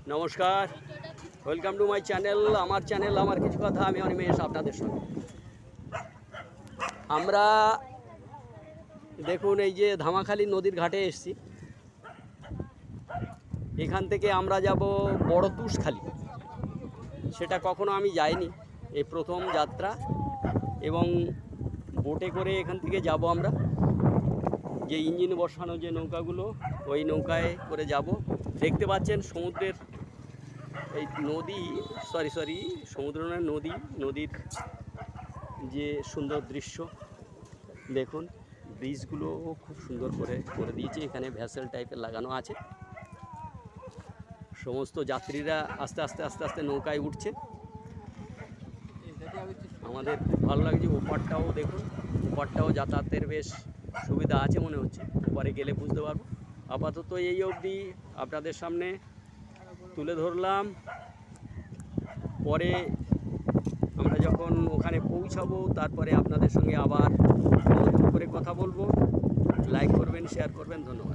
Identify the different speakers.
Speaker 1: নমস্কার, welcome to my channel. আমার channel আমার কিছু কথা, আমি অনিমেষ আপনাদের সঙ্গে। আমরা দেখুন এই যে ধামাখালি নদীর ঘাটে এসেছি। এখান থেকে আমরা যাব বড় তুষখালি। সেটা কখনো আমি যাইনি, এই প্রথম যাত্রা। এবং বোটে করে এখান থেকে যাব আমরা, যে ইঞ্জিন বসানো যে নৌকাগুলো, ওই নৌকায় করে যাব। দেখতে পাচ্ছেন সমুদ্রের এই নদী, সমুদ্র নয়, নদীর যে সুন্দর দৃশ্য দেখুন। ব্রিজগুলো খুব সুন্দর করে দিয়েছে, এখানে ভ্যাসেল টাইপের লাগানো আছে। সমস্ত যাত্রীরা আস্তে আস্তে নৌকায় উঠছে। আমাদের খুব ভালো লাগছে। ওপারটাও দেখুন, ওপারটাও যাতায়াতের বেশ সুবিধা আছে মনে হচ্ছে। ওপারে গেলে বুঝতে পারবো। আপাতত এই অবধি আপনাদের সামনে তুলে ধরলাম। পরে আমরা যখন ওখানে পৌঁছাবো, তারপরে আপনাদের সঙ্গে আবার নতুন করে কথা বলবো। লাইক করবেন, শেয়ার করবেন। ধন্যবাদ।